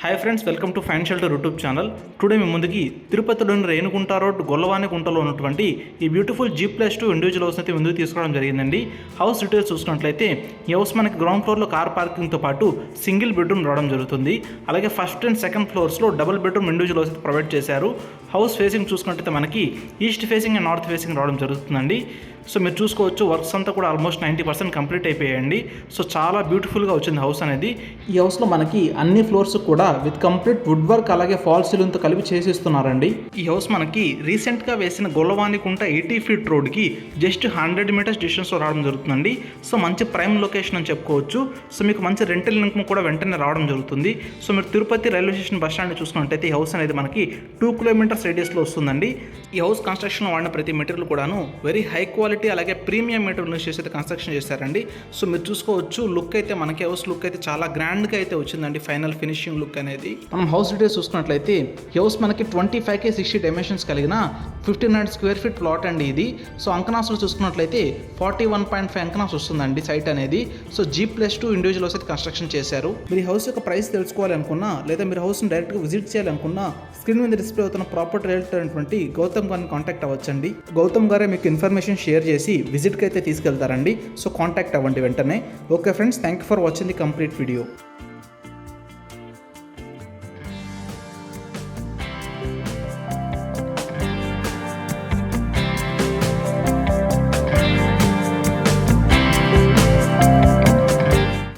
Hi friends, welcome to Fine Shelter YouTube channel. Today మీ ముందుకి తిరుపతిలోని రేణుగుంట రోడ్ గొల్లవానిగుంటలో ఉన్నటువంటి ఈ బ్యూటిఫుల్ G+2 ఇండివిజువల్ హౌస్ అయితే ముందుకు తీసుకోవడం జరిగిందండి. హౌస్ డీటెయిల్స్ చూసుకున్నట్లయితే ఈ హౌస్ మనకి గ్రౌండ్ ఫ్లోర్లో కార్ పార్కింగ్తో పాటు సింగిల్ బెడ్రూమ్ రావడం జరుగుతుంది. అలాగే ఫస్ట్ అండ్ సెకండ్ ఫ్లోర్స్లో డబుల్ బెడ్రూమ్ ఇండివిజువల్ హౌస్ అయితే ప్రొవైడ్ చేశారు. హౌస్ ఫేసింగ్ చూసుకున్నట్లయితే మనకి east facing and north facing రావడం జరుగుతుందండి. సో మీరు చూసుకోవచ్చు, వర్క్స్ అంతా కూడా ఆల్మోస్ట్ 90% కంప్లీట్ అయిపోయాయండి. సో చాలా బ్యూటిఫుల్గా వచ్చింది హౌస్ అనేది. ఈ హౌస్లో మనకి అన్ని ఫ్లోర్స్ కూడా విత్ కంప్లీట్ వుడ్ వర్క్ అలాగే ఫాల్ సీలింగ్తో కలిపి చేసిస్తున్నారండి. ఈ హౌస్ మనకి రీసెంట్గా వేసిన గొల్లవానిగుంట 80 ఫీట్ రోడ్కి జస్ట్ 100 మీటర్స్ డిస్టెన్స్లో రావడం జరుగుతుందండి. సో మంచి ప్రైమ్ లొకేషన్ అని చెప్పుకోవచ్చు. సో మీకు మంచి రెంటల్ ఇన్కమ్ కూడా వెంటనే రావడం జరుగుతుంది. సో మీరు Tirupati railway station bus stand చూసుకున్నట్టయితే ఈ హౌస్ అనేది మనకి 2 కిలోమీటర్స్ రేడియస్లో వస్తుందండి. ఈ హౌస్ కన్స్ట్రక్షన్లో వాడిన ప్రతి మెటీరియల్ కూడాను వెరీ హై క్వాలిటీ అలాగే ప్రీమియం మెటీరియల్ యూస్ చేసి అయితే కన్స్ట్రక్షన్ చేశారండి. సో మీరు చూసుకోవచ్చు, లుక్ అయితే మనకి హౌస్ లుక్ అయితే చాలా గ్రాండ్గా అయితే వచ్చిందండి. ఫైనల్ ఫినిషింగ్ లుక్ అనేది మనం హౌస్ డీటెయిల్స్ చూసుకున్నట్లయితే ఈ హౌస్ మనకి 25x60 డైమెన్షన్స్ కలిగిన 1500 స్క్వేర్ ఫీట్ ప్లాట్ అండి ఇది. సో అంకనాస్లో చూసుకున్నట్లయితే 41.5 అంకనాస్ వస్తుందండి సైట్ అనేది. సో G+2 ఇండివిజువల్ హౌస్ అయితే కన్స్ట్రక్షన్ చేశారు. మీరు హౌస్ యొక్క ప్రైస్ తెలుసుకోవాలనుకున్నా లేదా మీరు హౌస్ని డైరెక్ట్గా విజిట్ చేయాలనుకున్నా స్క్రీన్ మీద డిస్ప్లే అవుతున్న ప్రాపర్టీ రియల్టర్ అయినటువంటి గౌతమ్ గారిని కాంటాక్ట్ అవ్వచ్చండి. గౌతమ్ గారే మీకు ఇన్ఫర్మేషన్ షేర్ చేసి విజిట్కి అయితే తీసుకెళ్తారండి. సో కాంటాక్ట్ అవ్వండి వెంటనే. Okay friends, thank you for watching the complete video.